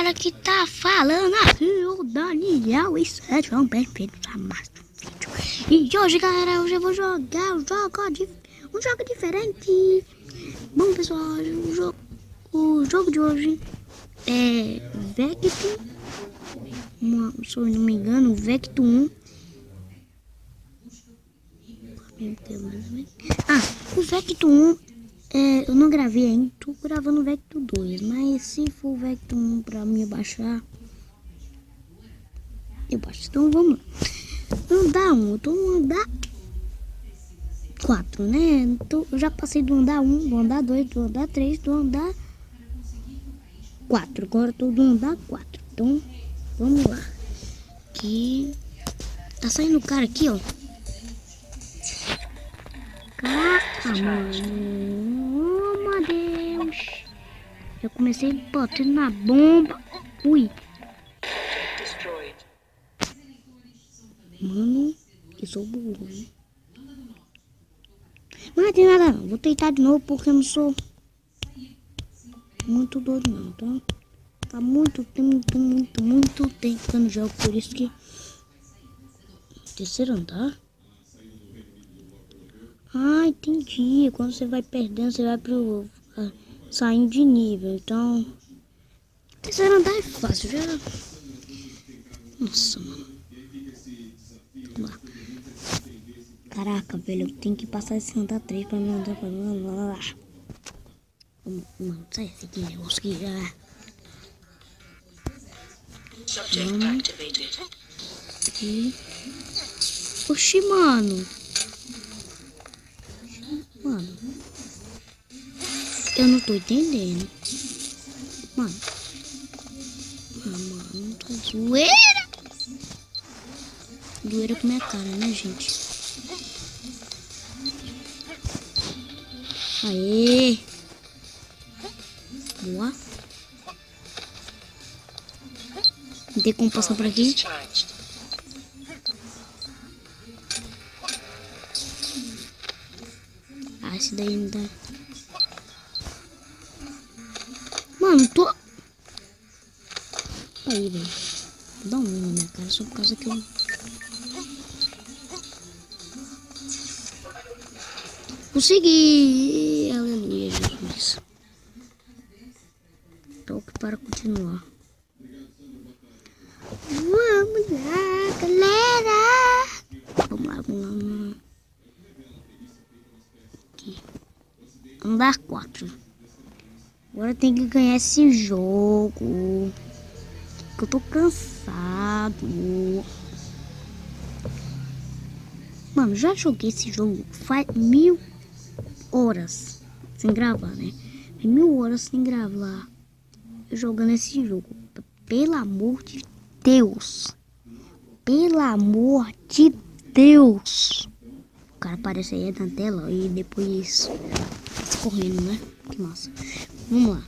cara que tá falando aqui, o Daniel, e sejam bem-vindos a mais um vídeo. E hoje, galera, hoje eu vou jogar um jogo diferente. Bom, pessoal, o jogo de hoje é Vecto, se eu não me engano, Vecto 1. O Vecto 1, eu não gravei ainda, tô gravando o Vecto 2, mas se for o Vecto 1 pra me baixar, eu baixo. Então vamos lá. Andar 1, eu tô no andar 4, né? Então, eu já passei do andar 1, do andar 2, do andar 3, do andar 4. Agora eu tô do andar 4. Então, vamos lá. Aqui tá saindo o cara aqui, ó. Caraca, mano. Oh, meu Deus. Já comecei batendo na bomba. Ui. Mano, eu sou burro, né? Mas não tem nada não. Vou tentar de novo porque eu não sou muito doido não. Então, tá muito tempo que eu não jogo. Por isso que... Terceiro andar? Ah, entendi. Quando você vai perdendo, você vai pro... saindo de nível. Então... Terceiro andar é fácil, já... Nossa, mano. Vamos lá. Caraca, velho, eu tenho que passar esse andar 3 pra não andar pra lá. Mano, sai esse negócio aqui já. Aqui. Oxi, mano. Mano. Eu não tô entendendo. Mano. Mano, tá zoeira. Zoeira com minha cara, né, gente? Aê. Boa. Não tem como passar por aqui. Ah, esse daí não dá. Mano, tô... Aí, velho. Vou dar um na minha cara só por causa que eu... Consegui! Aleluia, Jesus. Toque para continuar. Vamos lá, galera! Vamos lá. Aqui. Andar 4. Agora tem que ganhar esse jogo. Que eu tô cansado. Mano, já joguei esse jogo faz 1000 horas sem gravar, né? 1000 horas sem gravar. Eu jogando esse jogo. Pelo amor de Deus. Pelo amor de Deus. O cara aparece aí na tela e depois correndo, né? Que massa. Vamos lá.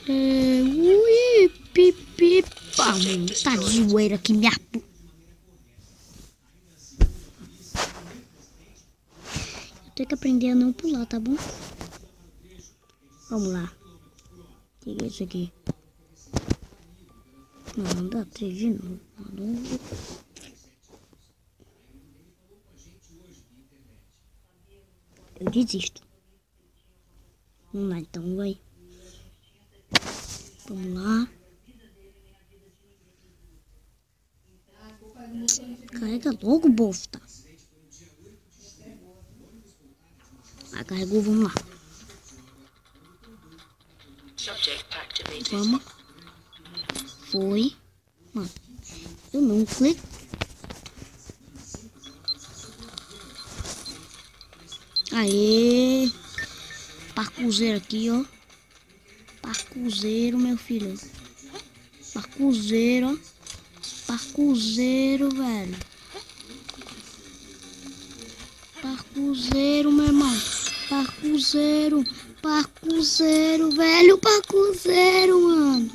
Ui, pipi, pá, mano. Tá de zoeira aqui, minha... Tem que aprender a não pular, tá bom? Vamos lá. O que é isso aqui? Não dá 3 de novo. Eu desisto. Vamos lá, então, vai. Vamos lá. Carrega logo, bosta. Carregou, vamos lá. Vamos. Foi. Mano, eu não clico. Aê. Parcuzeiro aqui, ó. Parcuzeiro, meu filho. Parcuzeiro, ó. Parcuzeiro, velho. Parcuzeiro, meu irmão. Parcuzeiro, velho, parcuzeiro, mano.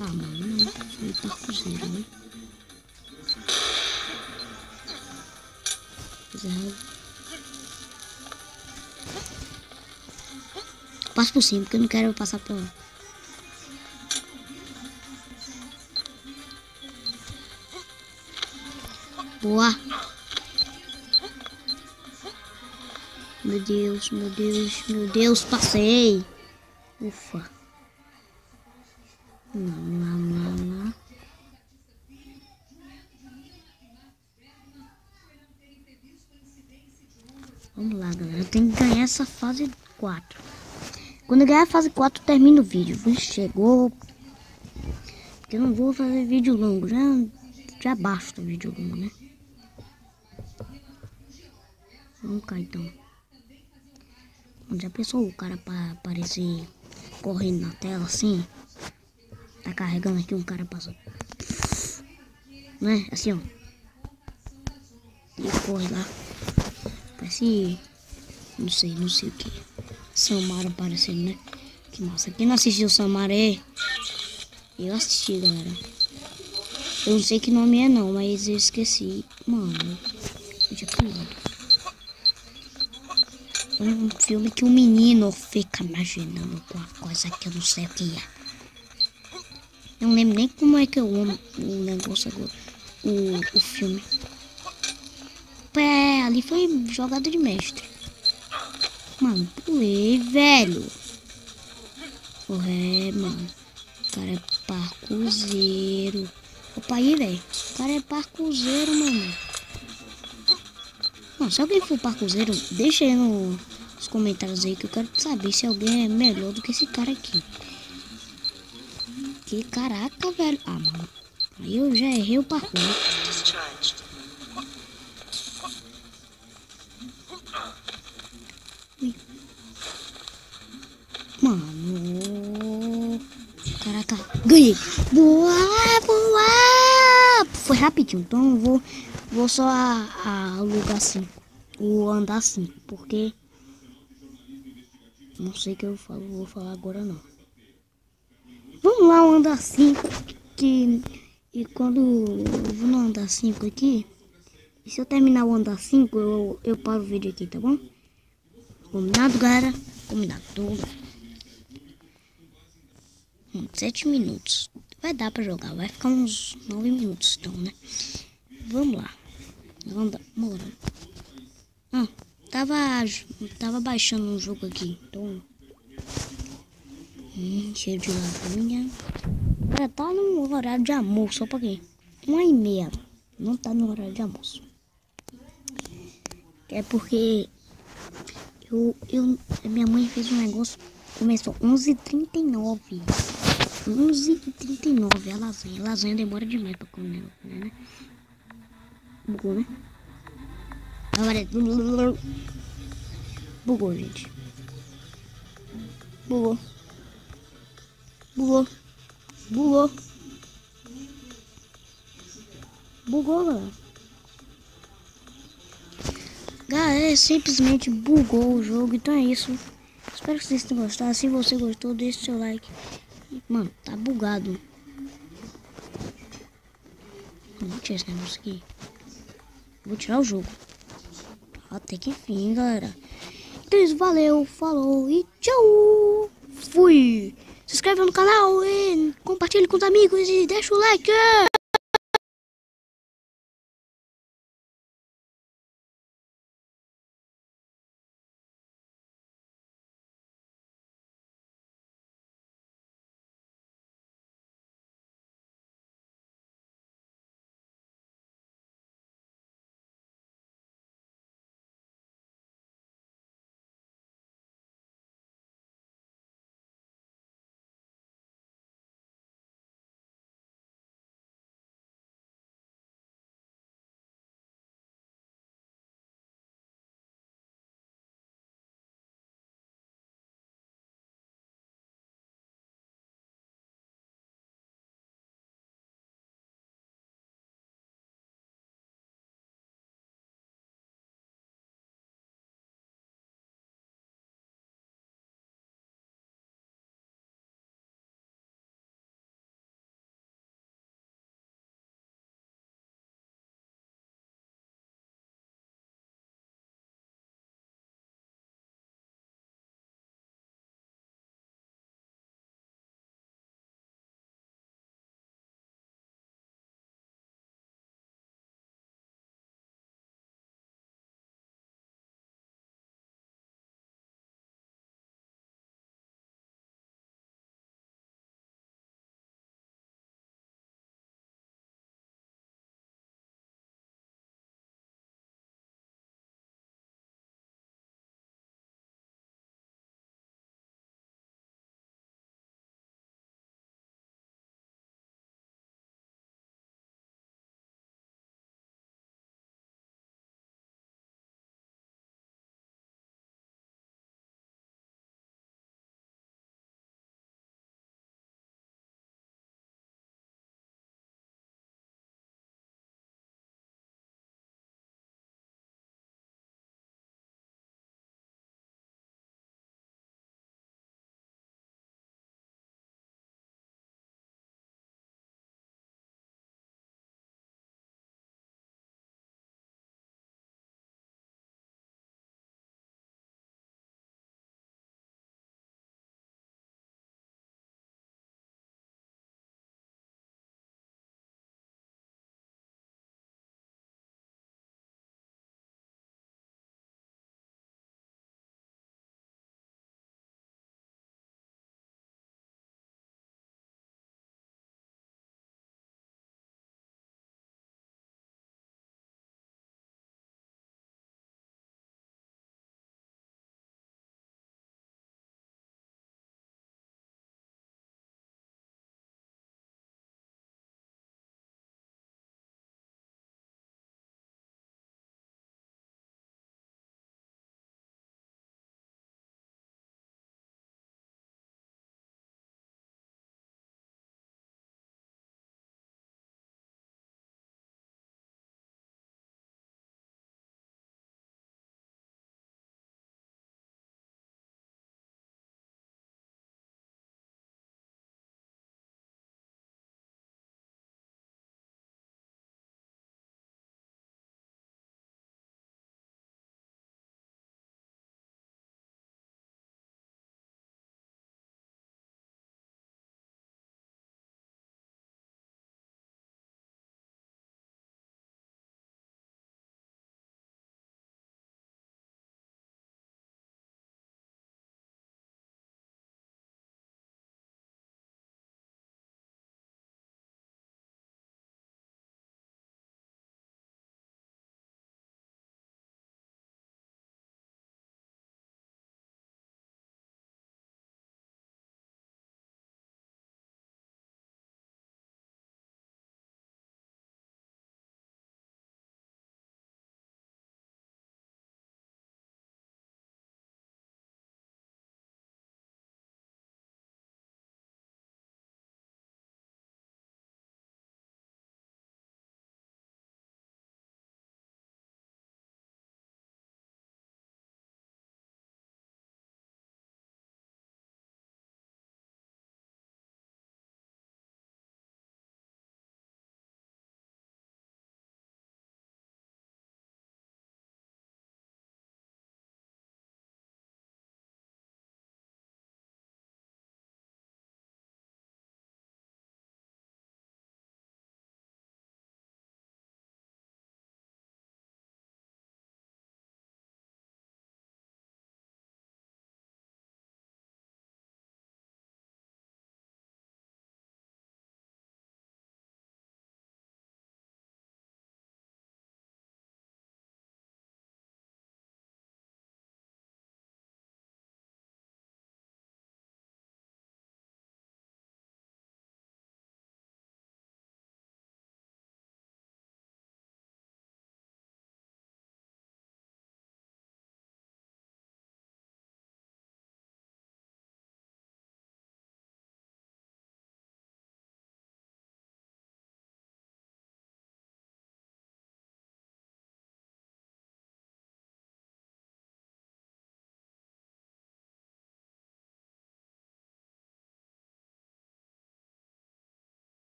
Ah, mano, não foi parcuzeiro, né? Passo por cima, porque eu não quero passar por lá. Boa. Meu Deus, meu Deus, meu Deus, passei. Ufa. Lá. Vamos lá, galera. Eu tenho que ganhar essa fase 4. Quando eu ganhar a fase 4, eu termino o vídeo. Chegou. Porque eu não vou fazer vídeo longo. Já basta o vídeo longo, né? Vamos cá, então. Já pensou o cara para aparecer correndo na tela assim? Tá carregando aqui, um cara passa. Né? Assim, ó. E corre lá. Parece... Não sei o que. Samara aparecendo, né? Que massa. Quem não assistiu o Samara é... Eu assisti, galera. Eu não sei que nome é não, mas eu esqueci. Mano, eu já pulado. Um filme que o menino fica imaginando com a coisa que eu não sei o que é. Eu não lembro nem como é que eu amo o negócio agora. O filme. É, ali foi jogada de mestre. Mano, pulei, velho. Mano. O cara é parkourzeiro. Opa aí, velho. O cara é parkourzeiro, mano. Não, se alguém for parkourzeiro, deixa aí nos comentários aí que eu quero saber se alguém é melhor do que esse cara aqui. Que caraca, velho. Ah, mano. Aí eu já errei o parkour. Mano. Caraca. Ganhei. Boa. Foi rapidinho. Então eu vou só alugar assim. Ou andar assim. Porque... Não sei o que eu vou falar agora não. Vamos lá, o andar 5. E quando eu vou no andar 5 aqui, e se eu terminar o andar 5, eu paro o vídeo aqui, tá bom? Combinado, galera? Combinado. 7 minutos. Vai dar pra jogar, vai ficar uns 9 minutos então, né? Vamos lá. Vamos lá. Tava baixando um jogo aqui, então... cheiro de lasanha. Já tá no horário de almoço, só pra quê? 1h30. Não tá no horário de almoço. É porque minha mãe fez um negócio. Começou 11h39. 11h39 a lasanha. A lasanha demora demais pra comer, né? Bugou, né? Agora bugou, gente. Bugou, galera. Galera, simplesmente bugou o jogo. Então é isso. Espero que vocês tenham gostado. Se você gostou, deixe seu like. Mano, tá bugado. Não tinha esse negócio aqui. Vou tirar o jogo. Até que enfim, galera. Então é isso, valeu, falou e tchau. Fui. Se inscreva no canal e compartilhe com os amigos e deixa o like.